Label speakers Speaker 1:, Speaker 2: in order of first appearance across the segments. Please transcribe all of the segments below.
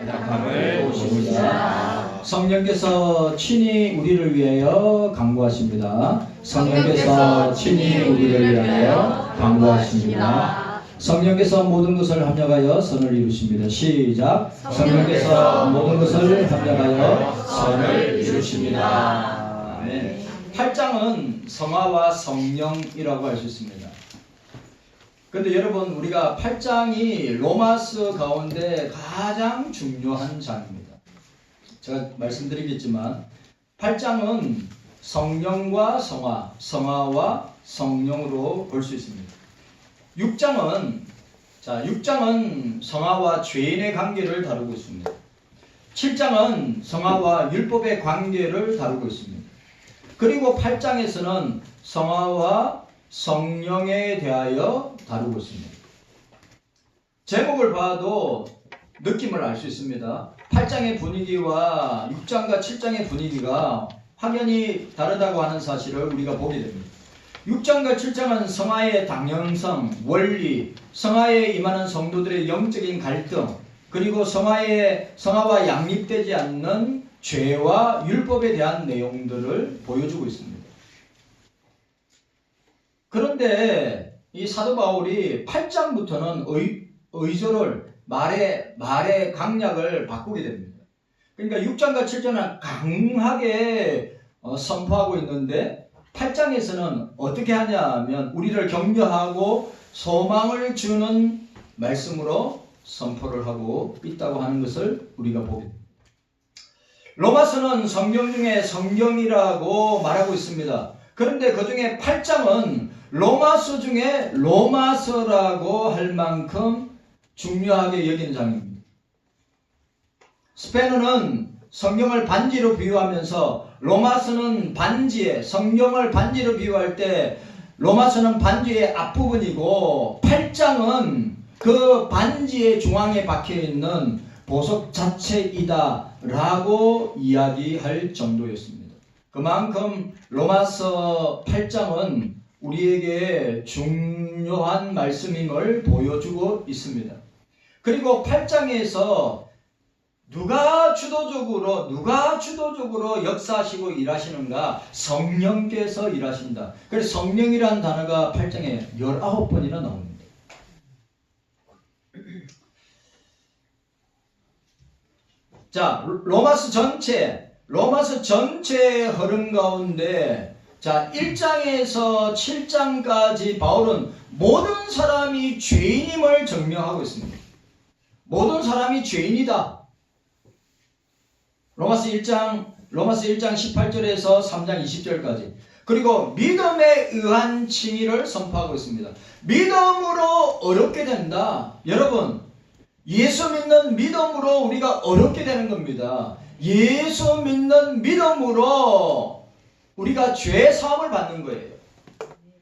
Speaker 1: 부탁함을 오십니다. 성령께서 친히 우리를 위하여 간구하십니다. 성령께서 친히 우리를 위하여 간구하십니다. 성령께서 모든 것을 합력하여 선을 이루십니다. 시작. 성령께서 모든 것을 합력하여 선을 이루십니다. 네. 8장은 성화와 성령이라고 할 수 있습니다. 그런데 여러분, 우리가 8장이 로마서 가운데 가장 중요한 장입니다. 제가 말씀드리겠지만 8장은 성령과 성화, 성화와 성령으로 볼 수 있습니다. 6장은 성화와 죄인의 관계를 다루고 있습니다. 7장은 성화와 율법의 관계를 다루고 있습니다. 그리고 8장에서는 성화와 성령에 대하여 다루고 있습니다. 제목을 봐도 느낌을 알 수 있습니다. 8장의 분위기와 6장과 7장의 분위기가 확연히 다르다고 하는 사실을 우리가 보게 됩니다. 6장과 7장은 성화의 당연성, 원리, 성화에 임하는 성도들의 영적인 갈등, 그리고 성화와 양립되지 않는 죄와 율법에 대한 내용들을 보여주고 있습니다. 그런데 이 사도 바울이 8장부터는 의조를 말의 강약을 바꾸게 됩니다. 그러니까 6장과 7장은 강하게 선포하고 있는데 8장에서는 어떻게 하냐 하면 우리를 격려하고 소망을 주는 말씀으로 선포를 하고 있다고 하는 것을 우리가 보게 됩니다. 로마서는 성경 중에 성경이라고 말하고 있습니다. 그런데 그 중에 8장은 로마서 중에 로마서라고 할 만큼 중요하게 여기는 장입니다. 스페너는 성경을 반지로 비유하면서 로마서는 반지에, 성경을 반지로 비유할 때 로마서는 반지의 앞부분이고 8장은 그 반지의 중앙에 박혀있는 보석 자체이다 라고 이야기할 정도였습니다. 그만큼 로마서 8장은 우리에게 중요한 말씀임을 보여주고 있습니다. 그리고 8장에서 누가 주도적으로 역사하시고 일하시는가? 성령께서 일하신다. 그래서 성령이라는 단어가 8장에 19번이나 나옵니다. 자, 로마서 전체의 흐름 가운데 1장에서 7장까지 바울은 모든 사람이 죄인임을 증명하고 있습니다. 모든 사람이 죄인이다. 로마서 1장 18절에서 3장 20절까지. 그리고 믿음에 의한 칭의를 선포하고 있습니다. 믿음으로 어렵게 된다. 여러분, 예수 믿는 믿음으로 우리가 어렵게 되는 겁니다. 예수 믿는 믿음으로 우리가 죄 사함을 받는 거예요.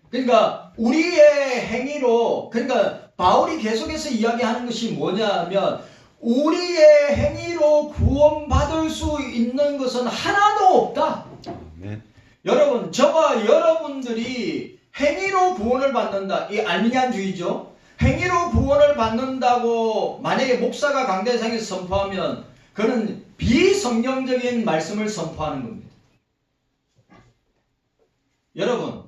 Speaker 1: 그러니까 우리의 행위로, 그러니까 바울이 계속해서 이야기하는 것이 뭐냐면 우리의 행위로 구원받을 수 있는 것은 하나도 없다. 네. 여러분, 저와 여러분들이 행위로 구원을 받는다. 이 알미니안주의죠. 행위로 구원을 받는다고 만약에 목사가 강대상에서 선포하면 그는 비성경적인 말씀을 선포하는 겁니다. 여러분,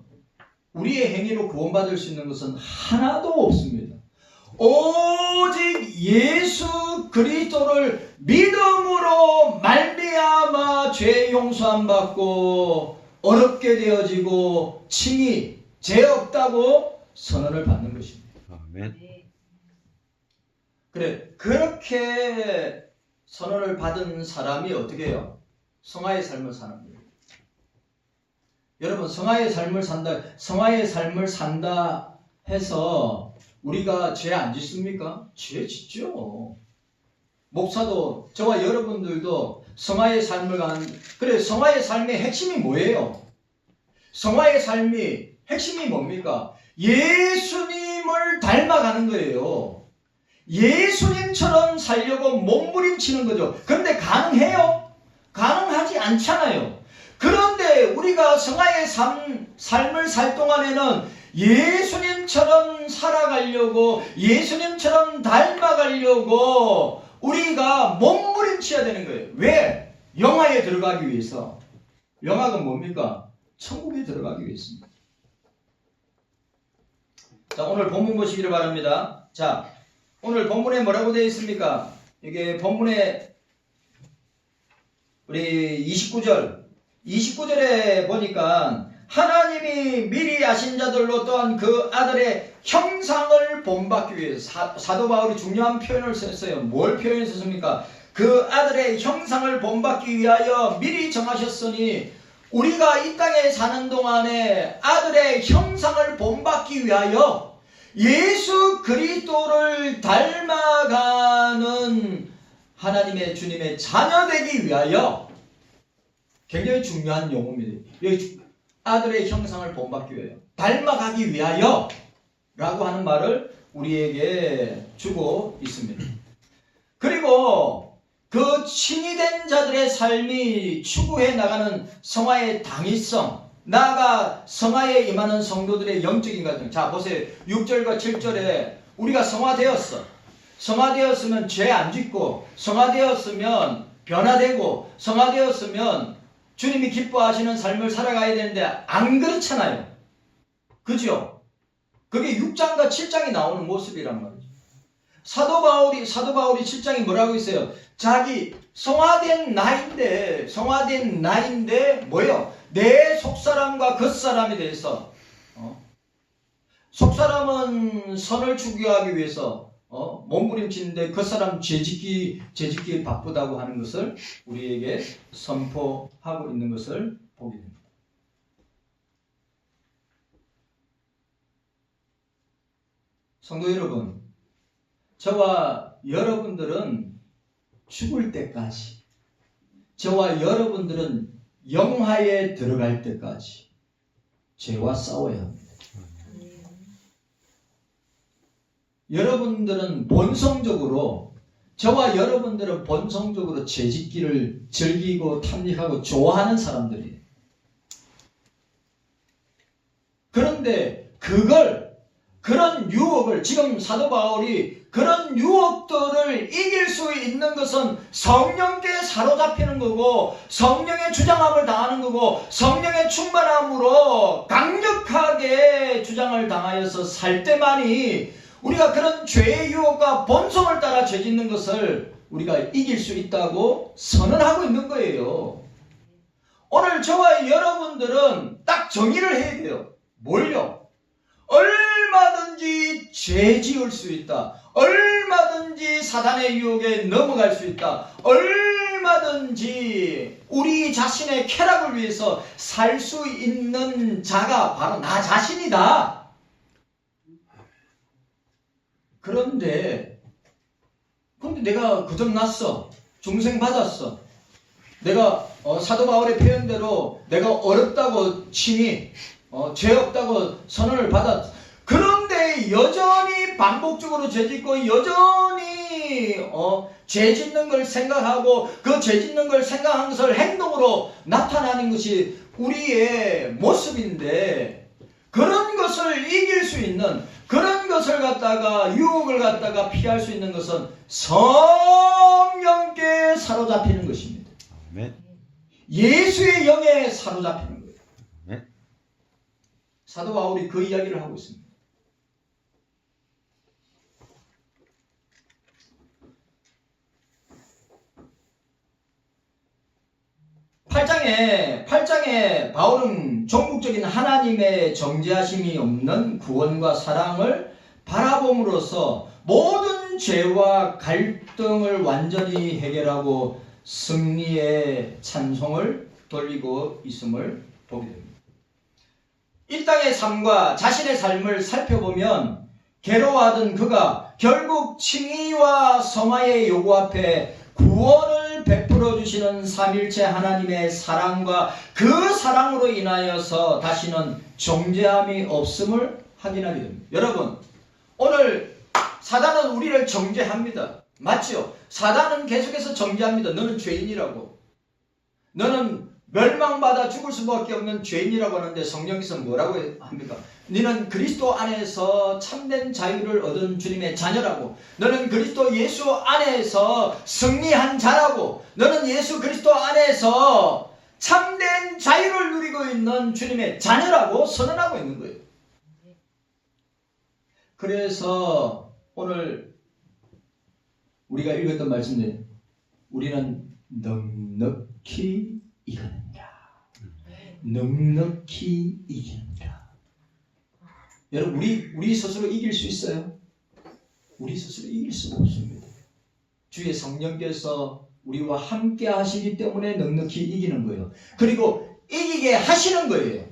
Speaker 1: 우리의 행위로 구원받을 수 있는 것은 하나도 없습니다. 오직 예수 그리스도를 믿음으로 말미암아 죄 용서함 받고 어렵게 되어지고 칭의, 죄 없다고 선언을 받는 것입니다. 아멘. 그래, 그렇게 선언을 받은 사람이 어떻게 해요? 성화의 삶을 사는 거예요. 여러분, 성화의 삶을 산다 해서 우리가 죄 안 짓습니까? 죄 짓죠. 목사도, 저와 여러분들도 성화의 삶을 그래, 성화의 삶의 핵심이 뭐예요? 성화의 삶이 핵심이 뭡니까? 예수님을 닮아가는 거예요. 예수님처럼 살려고 몸부림치는 거죠. 그런데 가능해요? 가능하지 않잖아요. 그런데 우리가 성화의 삶을 살 동안에는 예수님처럼 살아가려고, 예수님처럼 닮아가려고 우리가 몸부림치는 치야 되는 거예요. 왜? 영화에 들어가기 위해서. 영화가 뭡니까? 천국에 들어가기 위해서입니다. 자, 오늘 본문 보시기를 바랍니다. 자, 오늘 본문에 뭐라고 되어 있습니까? 이게 본문에 우리 29절에 보니까 하나님이 미리 아신 자들로 또한 그 아들의 형상을 본받기 위해서 사도 바울이 중요한 표현을 썼어요. 뭘 표현했습니까? 그 아들의 형상을 본받기 위하여 미리 정하셨으니 우리가 이 땅에 사는 동안에 아들의 형상을 본받기 위하여 예수 그리스도를 닮아가는 하나님의 주님의 자녀 되기 위하여 굉장히 중요한 용어입니다. 여기 아들의 형상을 본받기 위하여 닮아가기 위하여 라고 하는 말을 우리에게 주고 있습니다. 그리고 그 친이된 자들의 삶이 추구해 나가는 성화의 당위성, 나아가 성화에 임하는 성도들의 영적인 과정. 자, 보세요. 6절과 7절에 우리가 성화되었어. 성화되었으면 죄 안 짓고, 성화되었으면 변화되고, 성화되었으면 주님이 기뻐하시는 삶을 살아가야 되는데 안 그렇잖아요. 그죠? 그게 6장과 7장이 나오는 모습이란 말이죠. 사도 바울이 7장이 뭐라고 했어요? 자기 성화된 나인데 뭐예요? 내 속사람과 겉사람에 대해서 속사람은 선을 추구하기 위해서 몸부림치는데 겉사람 죄짓기 바쁘다고 하는 것을 우리에게 선포하고 있는 것을 보게 됩니다. 성도 여러분, 저와 여러분들은 죽을 때까지, 저와 여러분들은 영화에 들어갈 때까지 죄와 싸워야 합니다. 여러분들은 본성적으로, 저와 여러분들은 본성적으로 죄짓기를 즐기고 탐닉하고 좋아하는 사람들이에요. 그런데 그런 유혹을, 지금 사도 바울이 그런 유혹들을 이길 수 있는 것은 성령께 사로잡히는 거고, 성령의 주장함을 당하는 거고, 성령의 충만함으로 강력하게 주장을 당하여서 살 때만이 우리가 그런 죄의 유혹과 본성을 따라 죄짓는 것을 우리가 이길 수 있다고 선언하고 있는 거예요. 오늘 저와 여러분들은 딱 정의를 해야 돼요. 뭘요? 얼마든지 죄 지을 수 있다. 얼마든지 사단의 유혹에 넘어갈 수 있다. 얼마든지 우리 자신의 쾌락을 위해서 살 수 있는 자가 바로 나 자신이다. 그런데 내가 거듭났어. 중생 받았어. 내가 사도 바울의 표현대로 내가 어렵다고 치니 죄 없다고 선언을 받았어. 그런데 여전히 반복적으로 죄짓고 여전히 죄짓는 걸 생각하고 그 죄짓는 걸 생각한 것을 행동으로 나타나는 것이 우리의 모습인데, 그런 것을 이길 수 있는, 그런 것을 갖다가 유혹을 갖다가 피할 수 있는 것은 성령께 사로잡히는 것입니다. 아멘. 예수의 영에 사로잡히는 거예요. 아멘. 사도 바울이 그 이야기를 하고 있습니다. 8장에 바울은 종국적인 하나님의 정죄하심이 없는 구원과 사랑을 바라봄으로써 모든 죄와 갈등을 완전히 해결하고 승리의 찬송을 돌리고 있음을 보게 됩니다. 이 땅의 삶과 자신의 삶을 살펴보면 괴로워하던 그가 결국 칭의와 성화의 요구 앞에 구원을 베풀어 주시는 삼일체 하나님의 사랑과 그 사랑으로 인하여서 다시는 정죄함이 없음을 확인하게 됩니다. 여러분, 오늘 사단은 우리를 정죄합니다. 맞죠? 사단은 계속해서 정죄합니다. 너는 죄인이라고. 너는 멸망받아 죽을 수밖에 없는 죄인이라고 하는데 성령께서 뭐라고 합니까? 너는 그리스도 안에서 참된 자유를 얻은 주님의 자녀라고, 너는 그리스도 예수 안에서 승리한 자라고, 너는 예수 그리스도 안에서 참된 자유를 누리고 있는 주님의 자녀라고 선언하고 있는 거예요. 그래서 오늘 우리가 읽었던 말씀들, 우리는 넉넉히 이기느니라. 넉넉히 이기느니라. 여러분, 우리 스스로 이길 수 있어요? 우리 스스로 이길 수가 없습니다. 주의 성령께서 우리와 함께 하시기 때문에 넉넉히 이기는 거예요. 그리고 이기게 하시는 거예요.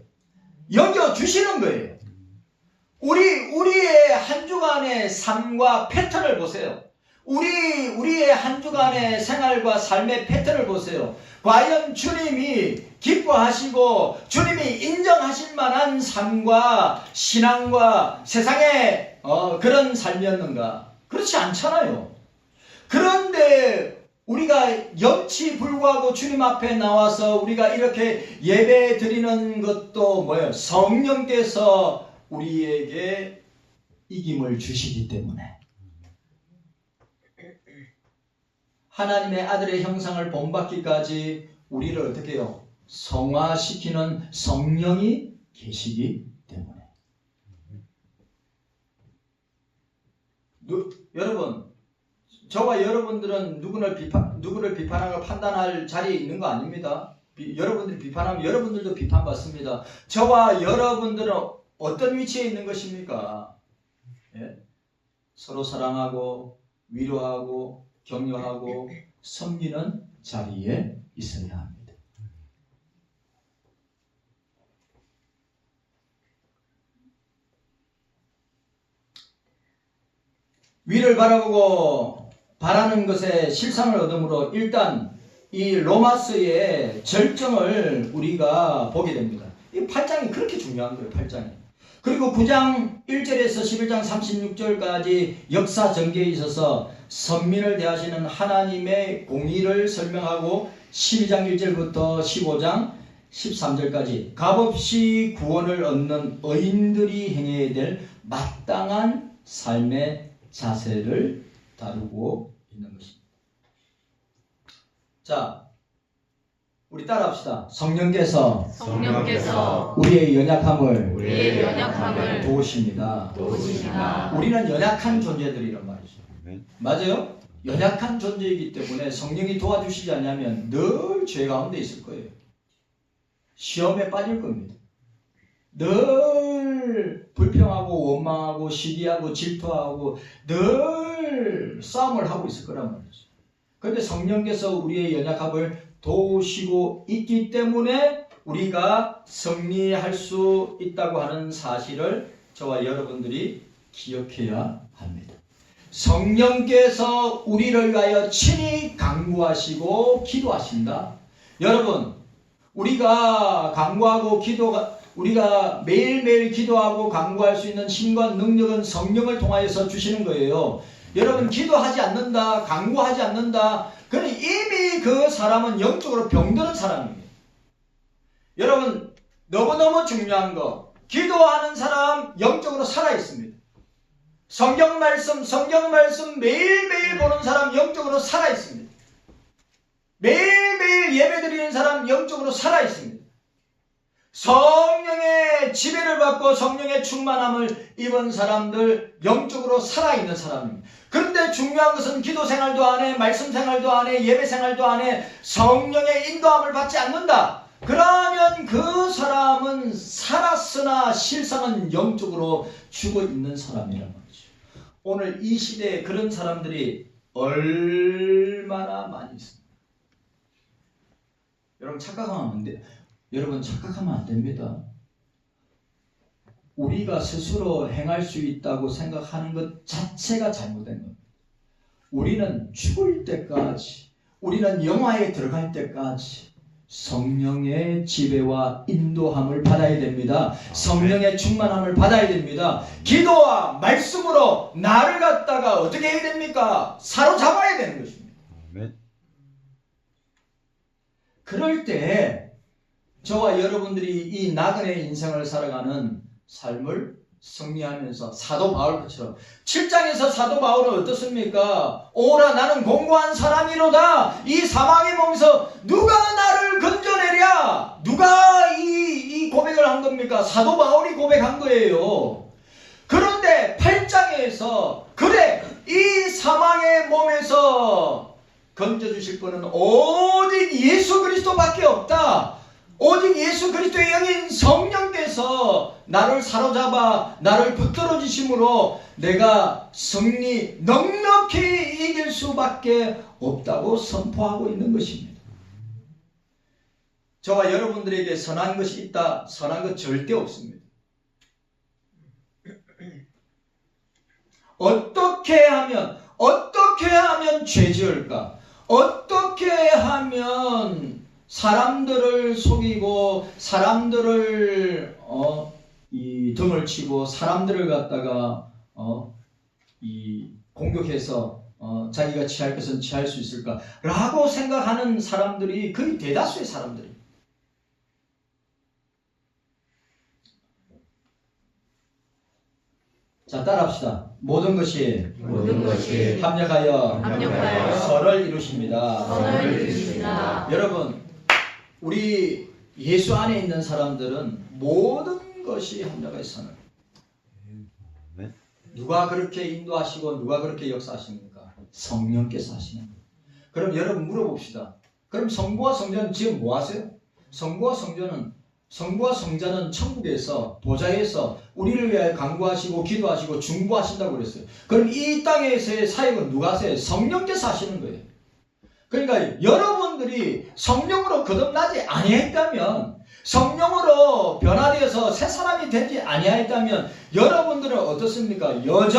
Speaker 1: 여겨주시는 거예요. 우리의 한 주간의 삶과 패턴을 보세요. 우리의 한 주간의 생활과 삶의 패턴을 보세요. 과연 주님이 기뻐하시고 주님이 인정하실 만한 삶과 신앙과 세상의 그런 삶이었는가? 그렇지 않잖아요. 그런데 우리가 염치 불구하고 주님 앞에 나와서 우리가 이렇게 예배 드리는 것도 뭐예요? 성령께서 우리에게 이김을 주시기 때문에, 하나님의 아들의 형상을 본받기까지 우리를 어떻게 해요? 성화시키는 성령이 계시기 때문에. 여러분, 저와 여러분들은 누구를 비판하고 판단할 자리에 있는 거 아닙니다. 여러분들이 비판하면 여러분들도 비판받습니다. 저와 여러분들은 어떤 위치에 있는 것입니까? 예? 서로 사랑하고 위로하고 격려하고 섬기는 자리에 있어야 합니다. 위를 바라보고 바라는 것에 실상을 얻음으로 일단 이 로마서의 절정을 우리가 보게 됩니다. 이 8장이 그렇게 중요한 거예요. 8장이. 그리고 9장 1절에서 11장 36절까지 역사 전개에 있어서 선민을 대하시는 하나님의 공의를 설명하고 12장 1절부터 15장 13절까지 값없이 구원을 얻는 의인들이 행해야 될 마땅한 삶의 자세를 다루고 있는 것입니다. 자, 우리 따라합시다. 성령께서 우리의 연약함을 도우십니다. 우리는 연약한 존재들이란 말이죠. 맞아요? 연약한 존재이기 때문에 성령이 도와주시지 않으면 늘 죄 가운데 있을 거예요. 시험에 빠질 겁니다. 늘 불평하고 원망하고 시기하고 질투하고 늘 싸움을 하고 있을 거란 말이죠. 그런데 성령께서 우리의 연약함을 도우시고 있기 때문에 우리가 승리할 수 있다고 하는 사실을 저와 여러분들이 기억해야 합니다. 성령께서 우리를 위하여 친히 간구하시고 기도하신다. 여러분, 우리가 간구하고 우리가 매일매일 기도하고 간구할 수 있는 힘과 능력은 성령을 통하여서 주시는 거예요. 여러분, 기도하지 않는다, 간구하지 않는다, 그럼 이미 그 사람은 영적으로 병드는 사람입니다. 여러분, 너무너무 중요한 거, 기도하는 사람 영적으로 살아있습니다. 성경 말씀 매일매일 보는 사람 영적으로 살아있습니다. 매일매일 예배드리는 사람 영적으로 살아있습니다. 성령의 지배를 받고 성령의 충만함을 입은 사람들 영적으로 살아있는 사람입니다. 그런데 중요한 것은 기도 생활도 안 해, 말씀 생활도 안 해, 예배 생활도 안 해, 성령의 인도함을 받지 않는다. 그러면 그 사람은 살았으나 실상은 영적으로 죽어 있는 사람이란 말이죠. 오늘 이 시대에 그런 사람들이 얼마나 많이 있습니다. 여러분, 착각하면 안 돼요. 여러분, 착각하면 안 됩니다. 우리가 스스로 행할 수 있다고 생각하는 것 자체가 잘못된 겁니다. 우리는 죽을 때까지, 우리는 영화에 들어갈 때까지 성령의 지배와 인도함을 받아야 됩니다. 성령의 충만함을 받아야 됩니다. 기도와 말씀으로 나를 갖다가 어떻게 해야 됩니까? 사로잡아야 되는 것입니다. 그럴 때 저와 여러분들이 이 나그네 인생을 살아가는 삶을 승리하면서 사도 바울처럼 7장에서 사도 바울은 어떻습니까? 오라 나는 공고한 사람이로다. 이 사망의 몸에서 누가 나를 건져내랴? 누가 이 고백을 한 겁니까? 사도 바울이 고백한 거예요. 그런데 8장에서 그래 이 사망의 몸에서 건져주실 분은 오직 예수 그리스도밖에 없다. 오직 예수 그리스도의 영인 성령께서 나를 사로잡아 나를 붙들어 주심으로 내가 승리 넉넉히 이길 수밖에 없다고 선포하고 있는 것입니다. 저와 여러분들에게 선한 것이 있다. 선한 것 절대 없습니다. 어떻게 하면 죄 지을까? 어떻게 하면 사람들을 속이고 사람들을 이 등을 치고 사람들을 갖다가 이 공격해서 자기가 취할 것은 취할 수 있을까라고 생각하는 사람들이 거의 대다수의 사람들이. 자, 따라합시다. 모든 것이 합력하여 선을 이루십니다. 여러분, 우리 예수 안에 있는 사람들은 모든 것이 합력하여 선을. 누가 그렇게 인도하시고 누가 그렇게 역사하십니까? 성령께서 하시는 거예요. 그럼 여러분 물어봅시다. 그럼 성부와 성자는 지금 뭐 하세요? 성부와 성자는 천국에서 보좌에서 우리를 위하여 간구하시고 기도하시고 중보하신다고 그랬어요. 그럼 이 땅에서의 사역은 누가 하세요? 성령께서 하시는 거예요. 그러니까 여러분들이 성령으로 거듭나지 아니했다면, 성령으로 변화되어서 새 사람이 되지 아니했다면 여러분들은 어떻습니까? 여전히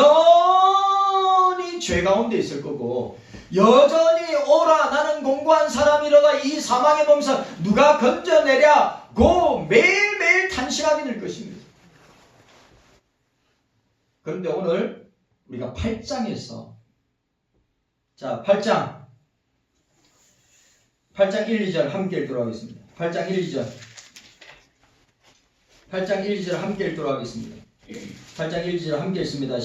Speaker 1: 죄 가운데 있을 거고, 여전히 오라 나는 공고한 사람이로다 이 사망의 몸에서 누가 건져내랴고 매일매일 탄식하게 될 것입니다. 그런데 오늘 우리가 8장에서 자 8장 1, 2절 함께 읽도록 하겠습니다. 8장 1, 2절 함께 읽도록 하겠습니다. 8장 1, 2절 함께 읽습니다.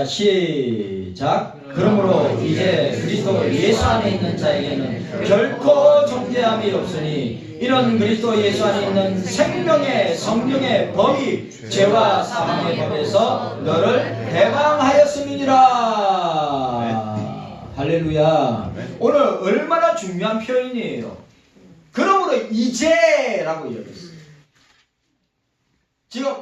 Speaker 1: 시작. 그러므로 이제 그리스도 예수 안에 있는 자에게는 결코 정죄함이 없으니 이런 그리스도 예수 안에 있는 생명의 성령의 법이 죄와 사망의 법에서 너를 해방하였음이니라. 할렐루야. 오늘 얼마나 중요한 표현이에요. 그러므로 이제라고 이야기했어요. 지금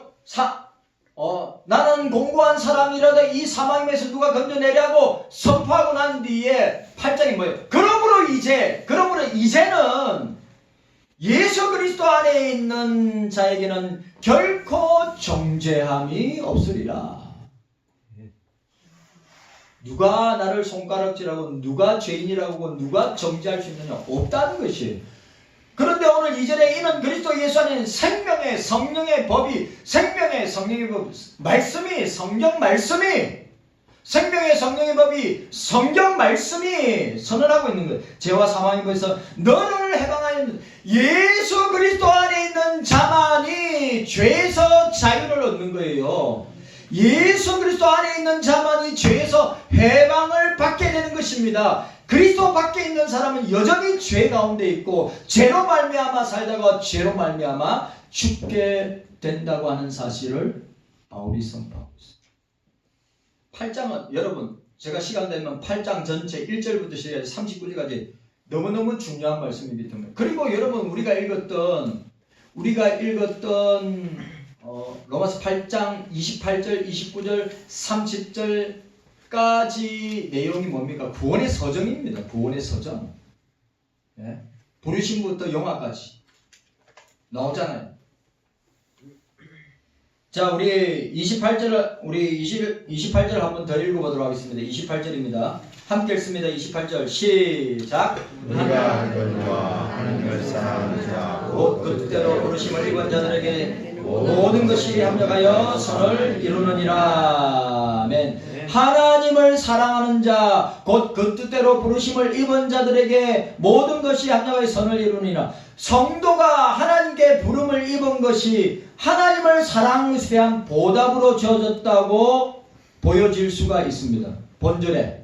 Speaker 1: 나는 공고한 사람이라도 이 사망에서 누가 건져내려고 선포하고 난 뒤에 8장이 뭐예요? 그러므로 이제는 예수 그리스도 안에 있는 자에게는 결코 정죄함이 없으리라. 누가 나를 손가락질하고 누가 죄인이라고 하고 누가 정죄할 수 있느냐? 없다는 것이에요. 그런데 오늘 이전에 이는 그리스도 예수 안에는 생명의 성령의 법이 말씀이 성경 말씀이 생명의 성령의 법이 성경 말씀이 선언하고 있는 거예요. 죄와 사망의 법에서 너를 해방하였는 예수 그리스도 안에 있는 자만이 죄에서 자유를 얻는 거예요. 예수 그리스도 안에 있는 자만이 죄에서 해방을 받게 되는 것입니다. 그리스도 밖에 있는 사람은 여전히 죄 가운데 있고 죄로 말미암아 살다가 죄로 말미암아 죽게 된다고 하는 사실을 바울이 선포하고 있습니다. 8장은 여러분 제가 시간 되면 8장 전체 1절부터 시작해서 39절까지 너무너무 중요한 말씀이기 때문에, 그리고 여러분 우리가 읽었던 로마서 8장 28절 29절 30절까지 내용이 뭡니까? 구원의 서정입니다. 구원의 서정. 예? 부르심부터 영화까지 나오잖아요. 자, 우리 28절 한번 더 읽어보도록 하겠습니다. 28절입니다. 함께 읽습니다. 28절 시작.
Speaker 2: 우리가 하나님과 하나님을 사랑하는 자
Speaker 1: 곧 그 뜻대로 부르심을 입은 자들에게 모든 것이 합력하여 선을 이루느니라. 아멘. 하나님을 사랑하는 자 곧 그 뜻대로 부르심을 입은 자들에게 모든 것이 합력하여 선을 이루느니라. 성도가 하나님께 부름을 입은 것이 하나님을 사랑하는 것에 대한 보답으로 주어졌다고 보여질 수가 있습니다. 본절에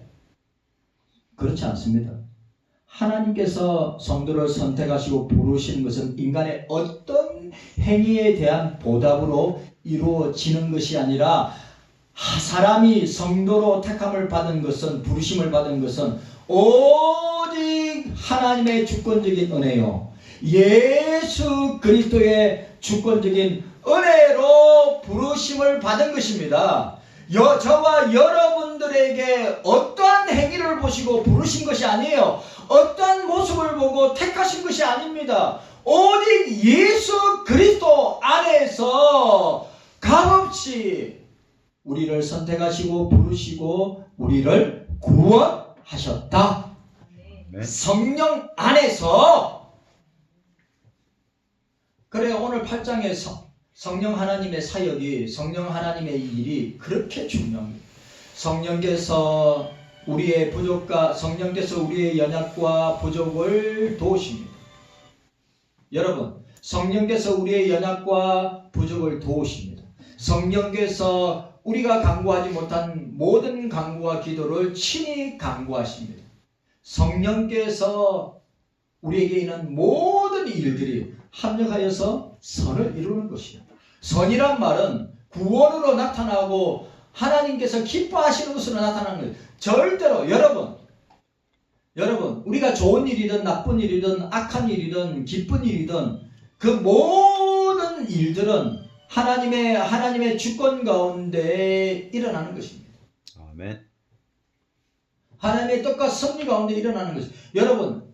Speaker 1: 그렇지 않습니다. 하나님께서 성도를 선택하시고 부르시는 것은 인간의 어떤 행위에 대한 보답으로 이루어지는 것이 아니라 사람이 성도로 택함을 받은 것은, 부르심을 받은 것은 오직 하나님의 주권적인 은혜요, 예수 그리스도의 주권적인 은혜로 부르심을 받은 것입니다. 저와 여러분들에게 어떠한 행위를 보시고 부르신 것이 아니에요. 어떠한 모습을 보고 택하신 것이 아닙니다. 오직 예수 그리스도 안에서 값없이 우리를 선택하시고 부르시고 우리를 구원하셨다. 성령 안에서. 그래, 오늘 8장에서 성령 하나님의 사역이, 성령 하나님의 일이 그렇게 중요합니다. 성령께서 우리의 부족과, 성령께서 우리의 연약과 부족을 도우십니다. 여러분, 성령께서 우리의 연약과 부족을 도우십니다. 성령께서 우리가 간구하지 못한 모든 간구와 기도를 친히 간구하십니다. 성령께서 우리에게 있는 모든 일들이 합력하여서 선을 이루는 것이다. 선이란 말은 구원으로 나타나고 하나님께서 기뻐하시는 것으로 나타나는 거예요. 절대로 여러분 우리가 좋은 일이든 나쁜 일이든 악한 일이든 기쁜 일이든 그 모든 일들은 하나님의 주권 가운데 일어나는 것입니다.
Speaker 2: 아멘.
Speaker 1: 하나님의 뜻과 섭리 가운데 일어나는 것입니다. 여러분,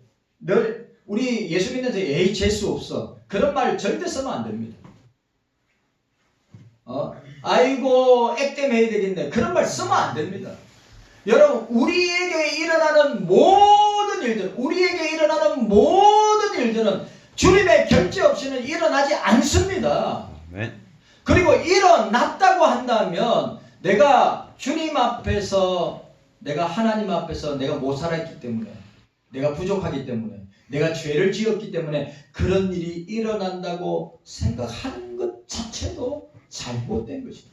Speaker 1: 우리 예수 믿는 데 에이 재수 없어, 그런 말 절대 쓰면 안 됩니다. 아이고 액땜해야 되겠네, 그런 말 쓰면 안 됩니다. 여러분, 우리에게 일어나는 모든 일들은 주님의 결재 없이는 일어나지 않습니다.
Speaker 2: 아멘.
Speaker 1: 그리고 일어났다고 한다면 내가 주님 앞에서, 내가 하나님 앞에서 내가 못 살았기 때문에, 내가 부족하기 때문에, 내가 죄를 지었기 때문에 그런 일이 일어난다고 생각하는 것 자체도 잘못된 것입니다.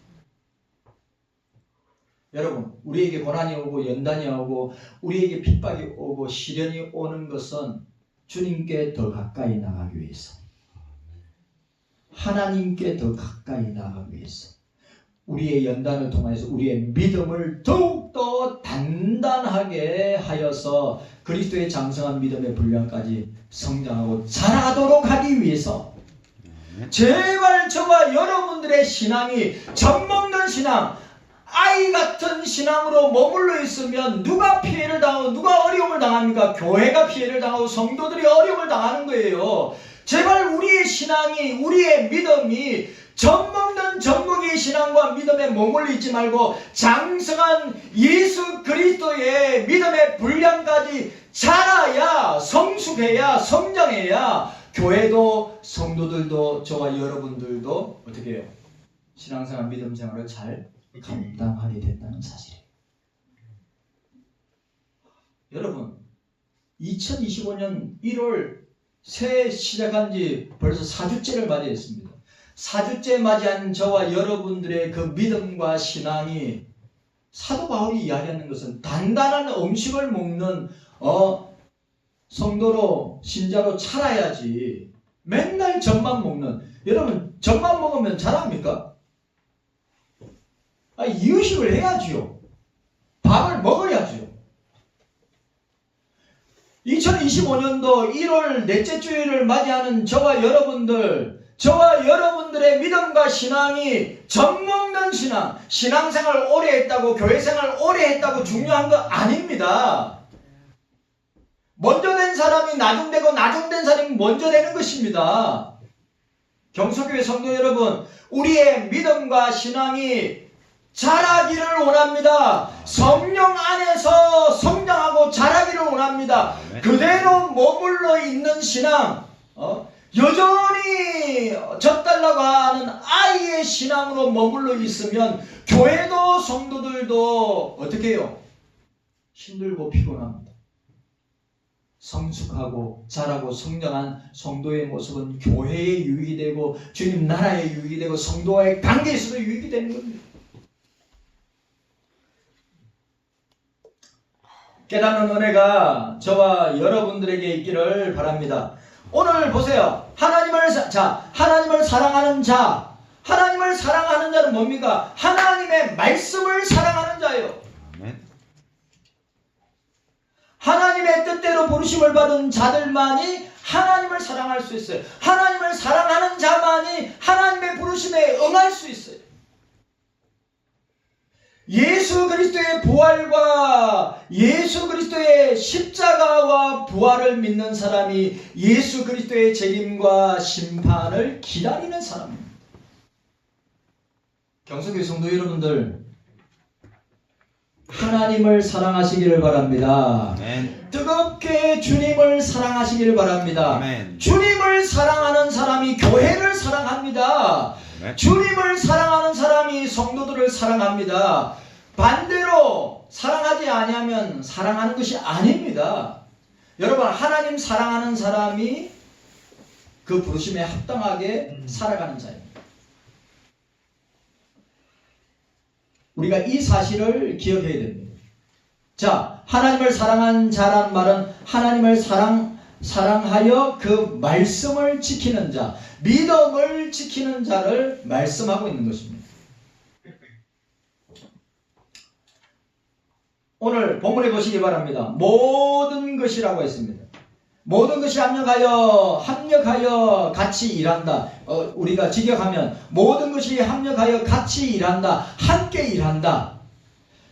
Speaker 1: 여러분, 우리에게 고난이 오고 연단이 오고 우리에게 핍박이 오고 시련이 오는 것은 주님께 더 가까이 나가기 위해서, 하나님께 더 가까이 나가기 위해서, 우리의 연단을 통해서 우리의 믿음을 더욱더 단단하게 하여서 그리스도의 장성한 믿음의 분량까지 성장하고 자라도록 하기 위해서, 제발 저와 여러분들의 신앙이 젖먹는 신앙, 아이 같은 신앙으로 머물러 있으면 누가 피해를 당하고 누가 어려움을 당합니까? 교회가 피해를 당하고 성도들이 어려움을 당하는 거예요. 제발 우리의 신앙이, 우리의 믿음이 젖먹는 젖먹이의 신앙과 믿음에 머물러 있지 말고 장성한 예수 그리스도의 믿음의 분량까지 자라야, 성숙해야, 성장해야 교회도 성도들도 저와 여러분들도 어떻게 해요? 신앙생활, 믿음생활을 잘 감당하게 된다는 사실이에요. 여러분, 2025년 1월 새해 시작한 지 벌써 4주째를 맞이했습니다. 4주째 맞이한 저와 여러분들의 그 믿음과 신앙이, 사도 바울이 이야기하는 것은 단단한 음식을 먹는 성도로, 신자로 자라야지 맨날 젖만 먹는, 여러분 젖만 먹으면 자랍니까? 이유식을 해야지요. 밥을 먹어야지요. 2025년도 1월 넷째 주일을 맞이하는 저와 여러분들의 믿음과 신앙이 젖먹는 신앙, 신앙생활 오래 했다고, 교회생활 오래 했다고 중요한 거 아닙니다. 먼저 된 사람이 나중되고 나중된 사람이 먼저 되는 것입니다. 경서교회 성도 여러분, 우리의 믿음과 신앙이 자라기를 원합니다. 성령 안에서 성장하고 자라기를 원합니다. 그대로 머물러 있는 신앙, 여전히 젖달라고 하는 아이의 신앙으로 머물러 있으면 교회도 성도들도 어떻게 해요? 힘들고 피곤합니다. 성숙하고 자라고 성장한 성도의 모습은 교회에 유익이 되고 주님 나라에 유익이 되고 성도와의 관계에서도 유익이 되는 겁니다. 깨닫는 은혜가 저와 여러분들에게 있기를 바랍니다. 오늘 보세요. 하나님을 사랑하는 자. 하나님을 사랑하는 자는 뭡니까? 하나님의 말씀을 사랑하는 자예요. 하나님의 뜻대로 부르심을 받은 자들만이 하나님을 사랑할 수 있어요. 하나님을 사랑하는 자만이 하나님의 부르심에 응할 수 있어요. 예수 그리스도의 부활과 예수 그리스도의 십자가와 부활을 믿는 사람이 예수 그리스도의 책임과 심판을 기다리는 사람입니다. 경성교회 성도 여러분들, 하나님을 사랑하시기를 바랍니다.
Speaker 2: 아멘.
Speaker 1: 뜨겁게 주님을 사랑하시기를 바랍니다.
Speaker 2: 아멘.
Speaker 1: 주님을 사랑하는 사람이 교회를 사랑합니다.
Speaker 2: 아멘.
Speaker 1: 주님을 사랑하는 사람이 성도들을 사랑합니다. 반대로 사랑하지 아니하면 사랑하는 것이 아닙니다. 여러분, 하나님 사랑하는 사람이 그 부르심에 합당하게 살아가는 자입니다. 우리가 이 사실을 기억해야 됩니다. 자, 하나님을 사랑한 자란 말은 하나님을 사랑하여 그 말씀을 지키는 자, 믿음을 지키는 자를 말씀하고 있는 것입니다. 오늘 본문에 보시기 바랍니다. 모든 것이라고 했습니다. 모든 것이 합력하여 같이 일한다. 우리가 직역하면 모든 것이 합력하여 같이 일한다. 함께 일한다.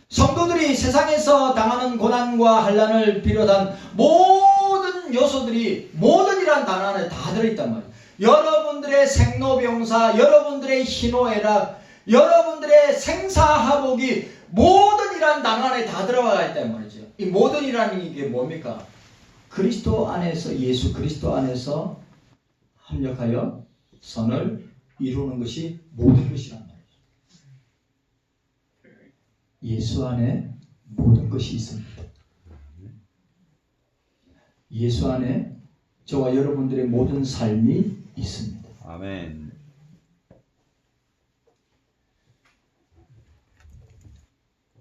Speaker 1: 성도들이 세상에서 당하는 고난과 환난을 비롯한 모든 요소들이 모든이란 단어 안에 다 들어있단 말이에요. 여러분들의 생로병사, 여러분들의 희노애락, 여러분들의 생사하복이 모든이란 단어 안에 다 들어가 있단 말이죠. 이 모든이라는 게 뭡니까? 그리스도 안에서, 예수 그리스도 안에서 합력하여 선을 이루는 것이 모든 것이란 말이죠. 예수 안에 모든 것이 있습니다. 예수 안에 저와 여러분들의 모든 삶이 있습니다.
Speaker 2: 아멘.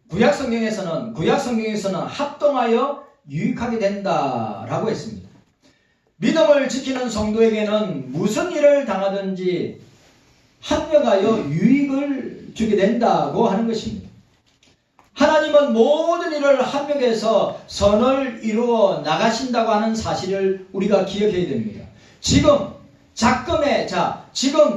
Speaker 1: 구약 성경에서는 합동하여 유익하게 된다라고 했습니다. 믿음을 지키는 성도에게는 무슨 일을 당하든지 합력하여 유익을 주게 된다고 하는 것입니다. 하나님은 모든 일을 합력해서 선을 이루어 나가신다고 하는 사실을 우리가 기억해야 됩니다. 지금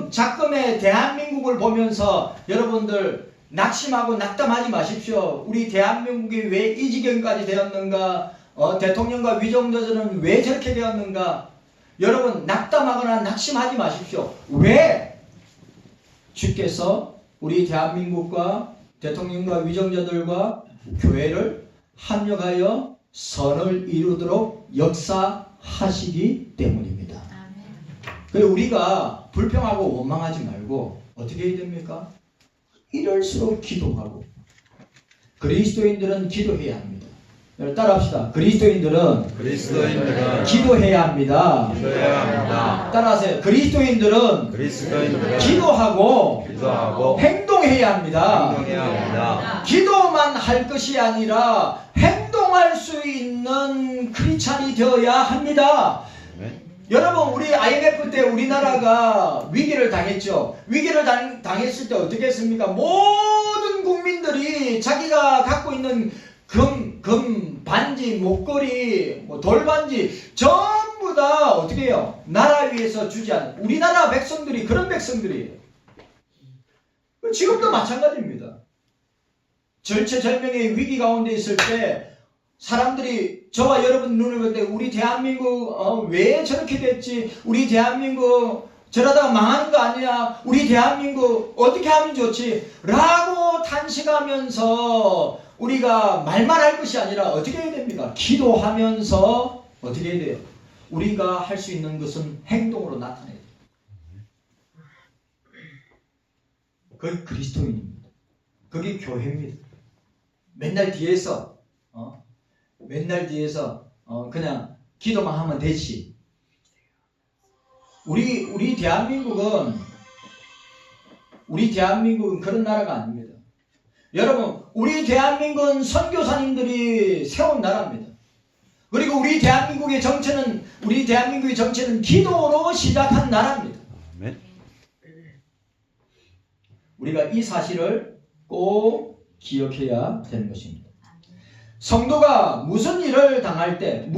Speaker 1: 작금의 대한민국을 보면서 여러분들 낙심하고 낙담하지 마십시오. 우리 대한민국이 왜 이 지경까지 되었는가? 대통령과 위정자들은 왜 저렇게 되었는가? 여러분 낙담하거나 낙심하지 마십시오. 왜? 주께서 우리 대한민국과 대통령과 위정자들과 교회를 합력하여 선을 이루도록 역사하시기 때문입니다. 그래서 우리가 불평하고 원망하지 말고 어떻게 해야 됩니까? 이럴수록 기도하고, 그리스도인들은 기도해야 합니다. 따라합시다. 그리스도인들은 기도해야 합니다. 따라하세요. 그리스도인들은 기도하고 행동해야 합니다. 기도만 할 것이 아니라 행동할 수 있는 크리스찬이 되어야 합니다. 여러분, 우리 IMF 때 우리나라가 위기를 당했죠. 위기를 당했을 때 어떻게 했습니까? 모든 국민들이 자기가 갖고 있는 금 반지, 목걸이, 돌반지 전부 다 어떻게 해요? 나라 위해서 주지 않는 우리나라 백성들이 그런 백성들이에요. 지금도 마찬가지입니다. 절체절명의 위기 가운데 있을 때 사람들이 저와 여러분 눈을 볼 때 우리 대한민국 왜 저렇게 됐지? 우리 대한민국 저러다가 망하는 거 아니야? 우리 대한민국 어떻게 하면 좋지? 라고 탄식하면서 우리가 말만 할 것이 아니라 어떻게 해야 됩니까? 기도하면서 어떻게 해야 돼요? 우리가 할 수 있는 것은 행동으로 나타내야 돼요. 그게 그리스도인입니다. 그게 교회입니다. 맨날 뒤에서 그냥 기도만 하면 되지. 우리 대한민국은 그런 나라가 아닙니다. 여러분, 우리 대한민국은 선교사님들이 세운 나라입니다. 그리고 우리 대한민국의 정체는 기도로 시작한 나라입니다. 우리가 이 사실을 꼭 기억해야 되는 것입니다. 성도가 무슨 일을 당할 때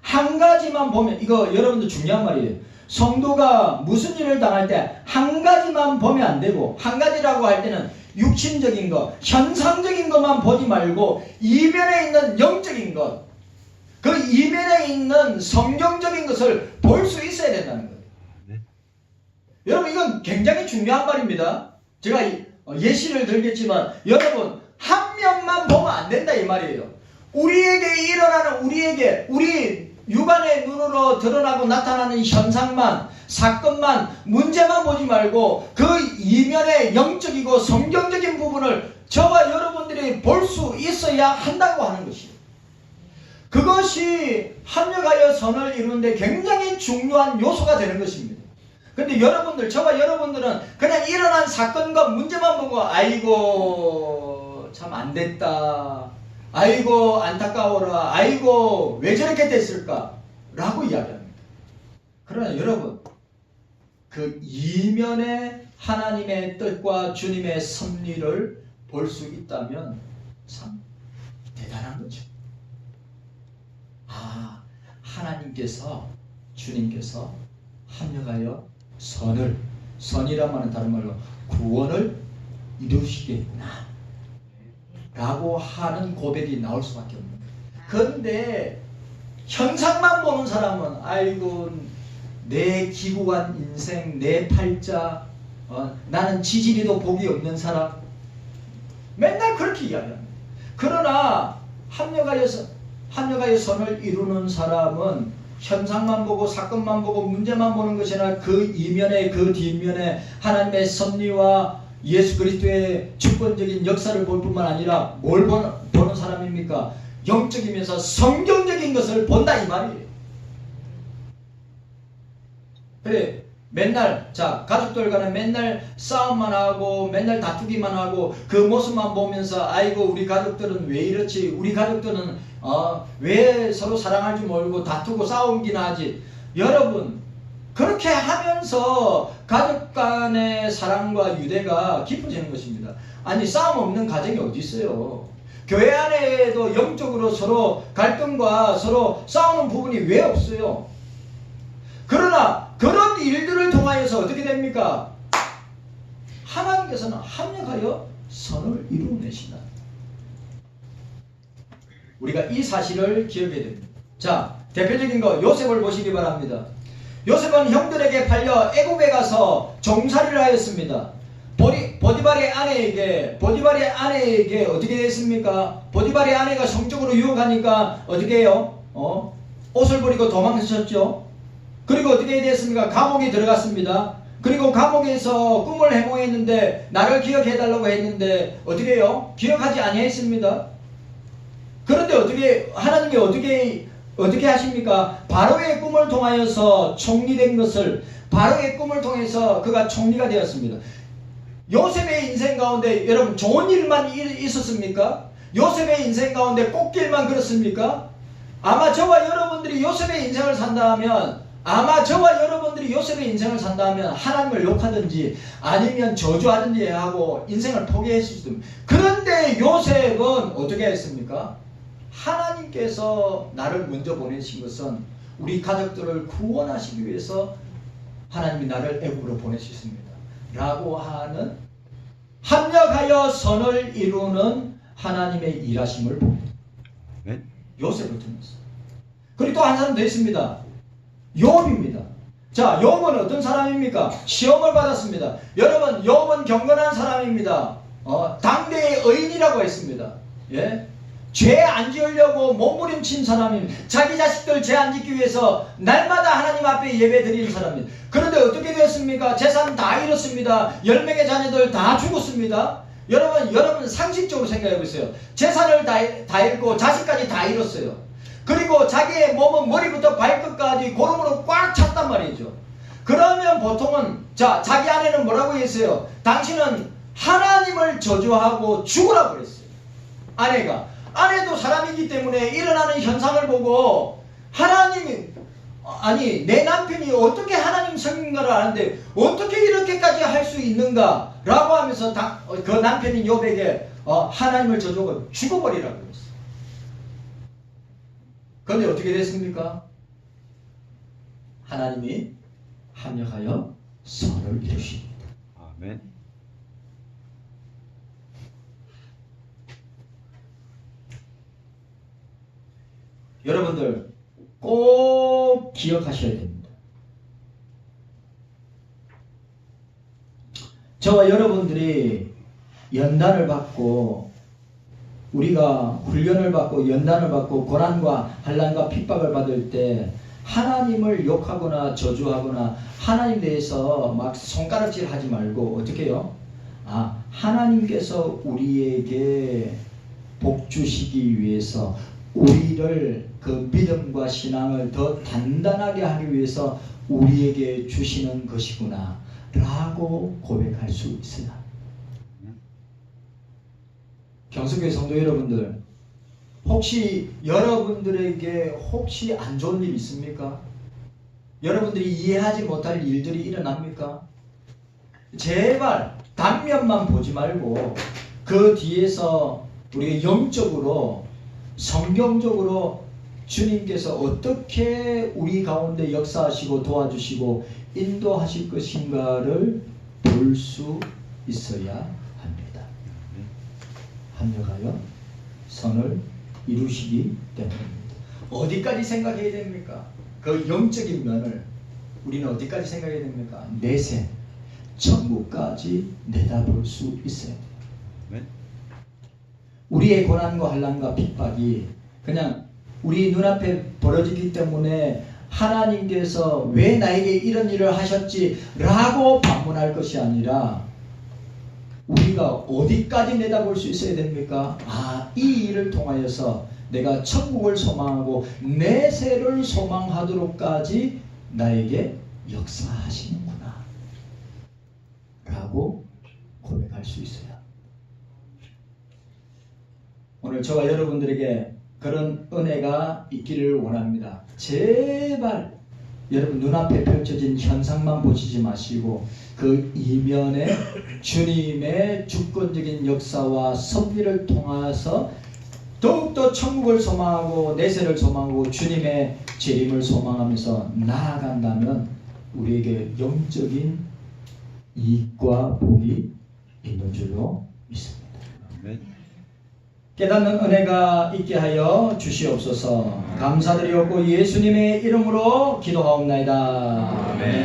Speaker 1: 한 가지만 보면, 이거 여러분들 중요한 말이에요. 성도가 무슨 일을 당할 때 한 가지만 보면 안 되고, 한 가지라고 할 때는 육신적인 것, 현상적인 것만 보지 말고 이면에 있는 영적인 것, 그 이면에 있는 성경적인 것을 볼 수 있어야 된다는 거예요. 여러분, 이건 굉장히 중요한 말입니다. 제가 예시를 들겠지만 여러분, 한 면만 보면 안 된다 이 말이에요. 우리에게 일어나는 우리 육안의 눈으로 드러나고 나타나는 현상만, 사건만, 문제만 보지 말고 그 이면의 영적이고 성경적인 부분을 저와 여러분들이 볼 수 있어야 한다고 하는 것이에요. 그것이 합력하여 선을 이루는데 굉장히 중요한 요소가 되는 것입니다. 근데 저와 여러분들은 그냥 일어난 사건과 문제만 보고 아이고 참 안 됐다, 아이고 안타까워라, 아이고 왜 저렇게 됐을까 라고 이야기합니다. 그러나 여러분, 그 이면에 하나님의 뜻과 주님의 섭리를 볼 수 있다면 참 대단한 거죠. 주님께서 합력하여 선이란 말은 다른 말로 구원을 이루시겠구나 라고 하는 고백이 나올 수밖에 없는 거예요. 그런데 현상만 보는 사람은 아이고 내 기구한 인생, 내 팔자, 나는 지지리도 복이 없는 사람, 맨날 그렇게 이야기합니다. 그러나 합력하여 선을 이루는 사람은 현상만 보고 사건만 보고 문제만 보는 것이 아니라 그 이면에 그 뒷면에 하나님의 섭리와 예수 그리스도의 주권적인 역사를 볼 뿐만 아니라 뭘 보는 사람입니까? 영적이면서 성경적인 것을 본다 이 말이에요. 그래, 가족들 간에 맨날 싸움만 하고 맨날 다투기만 하고 그 모습만 보면서 아이고 우리 가족들은 왜 이렇지, 우리 가족들은 왜 서로 사랑할 줄 모르고 다투고 싸우기나 하지. 여러분, 그렇게 하면서 가족 간의 사랑과 유대가 깊어지는 것입니다. 아니, 싸움 없는 가정이 어디 있어요? 교회 안에도 영적으로 서로 갈등과 서로 싸우는 부분이 왜 없어요? 그러나 그런 일들을 통하여서 어떻게 됩니까? 하나님께서는 합력하여 선을 이루어내신다. 우리가 이 사실을 기억해야 됩니다. 자, 대표적인 거 요셉을 보시기 바랍니다. 요셉은 형들에게 팔려 애굽에 가서 종살이를 하였습니다. 보디발의 아내에게 어떻게 됐습니까? 보디발의 아내가 성적으로 유혹하니까 어떻게 해요? 옷을 버리고 도망쳤죠. 그리고 어떻게 됐습니까? 감옥에 들어갔습니다. 그리고 감옥에서 꿈을 해몽했는데 나를 기억해달라고 했는데 어떻게 해요? 기억하지 아니했습니다. 그런데 하나님이 어떻게 하십니까? 바로의 꿈을 통하여서 총리된 것을, 바로의 꿈을 통해서 그가 총리가 되었습니다. 요셉의 인생 가운데 여러분 좋은 일만 있었습니까? 요셉의 인생 가운데 꽃길만 그렇습니까? 아마 저와 여러분들이 요셉의 인생을 산다면 하나님을 욕하든지 아니면 저주하든지 하고 인생을 포기했을 수도 있습니다. 그런데 요셉은 어떻게 했습니까? 하나님께서 나를 먼저 보내신 것은 우리 가족들을 구원하시기 위해서 하나님이 나를 애굽으로 보내셨습니다 라고 하는, 합력하여 선을 이루는 하나님의 일하심을 봅니다. 요셉을 통해서. 그리고 또 한 사람 더 있습니다. 욥입니다. 자, 욥은 어떤 사람입니까? 시험을 받았습니다. 여러분, 욥은 경건한 사람입니다. 당대의 의인이라고 했습니다. 예? 죄 안 지으려고 몸부림친 사람입니다. 자기 자식들 죄 안 짓기 위해서 날마다 하나님 앞에 예배 드리는 사람입니다. 그런데 어떻게 되었습니까? 재산 다 잃었습니다. 10명의 자녀들 다 죽었습니다. 여러분 상식적으로 생각해 보세요. 재산을 다 잃고 자식까지 다 잃었어요. 그리고 자기의 몸은 머리부터 발끝까지 고름으로 꽉 찼단 말이죠. 그러면 보통은 자기 아내는 뭐라고 했어요? 당신은 하나님을 저주하고 죽으라고 그랬어요. 아내도 사람이기 때문에 일어나는 현상을 보고 하나님이 내 남편이 어떻게 하나님 성인가를 아는데 어떻게 이렇게까지 할 수 있는가 라고 하면서 그 남편인 욥에게 하나님을 저주하고 죽어버리라고 했어요. 그런데 어떻게 됐습니까? 하나님이 합력하여 선을 이루십니다.
Speaker 2: 아멘.
Speaker 1: 여러분들 꼭 기억하셔야 됩니다. 저와 여러분들이 연단을 받고 우리가 훈련을 받고 연단을 받고 고난과 환난과 핍박을 받을 때 하나님을 욕하거나 저주하거나 하나님 대해서 막 손가락질 하지 말고 어떻게 해요? 하나님께서 우리에게 복 주시기 위해서 우리를 그 믿음과 신앙을 더 단단하게 하기 위해서 우리에게 주시는 것이구나 라고 고백할 수 있어요. 경수교회 성도 여러분들, 혹시 여러분들에게 혹시 안 좋은 일 있습니까? 여러분들이 이해하지 못할 일들이 일어납니까? 제발 단면만 보지 말고 그 뒤에서 우리가 영적으로 성경적으로 주님께서 어떻게 우리 가운데 역사하시고 도와주시고 인도하실 것인가를 볼 수 있어야 합니다. 합력하여 선을 이루시기 때문입니다. 어디까지 생각해야 됩니까? 그 영적인 면을 우리는 어디까지 생각해야 됩니까? 내세, 천국까지 내다볼 수 있어야 돼요. 우리의 고난과 환난과 핍박이 그냥 우리 눈앞에 벌어지기 때문에 하나님께서 왜 나에게 이런 일을 하셨지? 라고 반문할 것이 아니라 우리가 어디까지 내다볼 수 있어야 됩니까? 이 일을 통하여서 내가 천국을 소망하고 내세를 소망하도록까지 나에게 역사하시는구나 라고 고백할 수 있어요. 오늘 저와 여러분들에게 그런 은혜가 있기를 원합니다. 제발 여러분 눈앞에 펼쳐진 현상만 보시지 마시고 그 이면에 주님의 주권적인 역사와 섭리를 통해서 더욱더 천국을 소망하고 내세를 소망하고 주님의 재림을 소망하면서 나아간다면 우리에게 영적인 이익과 복이 있는 줄로 믿습니다.
Speaker 2: 아멘.
Speaker 1: 깨닫는 은혜가 있게 하여 주시옵소서. 감사드리옵고 예수님의 이름으로 기도하옵나이다.
Speaker 2: 아멘.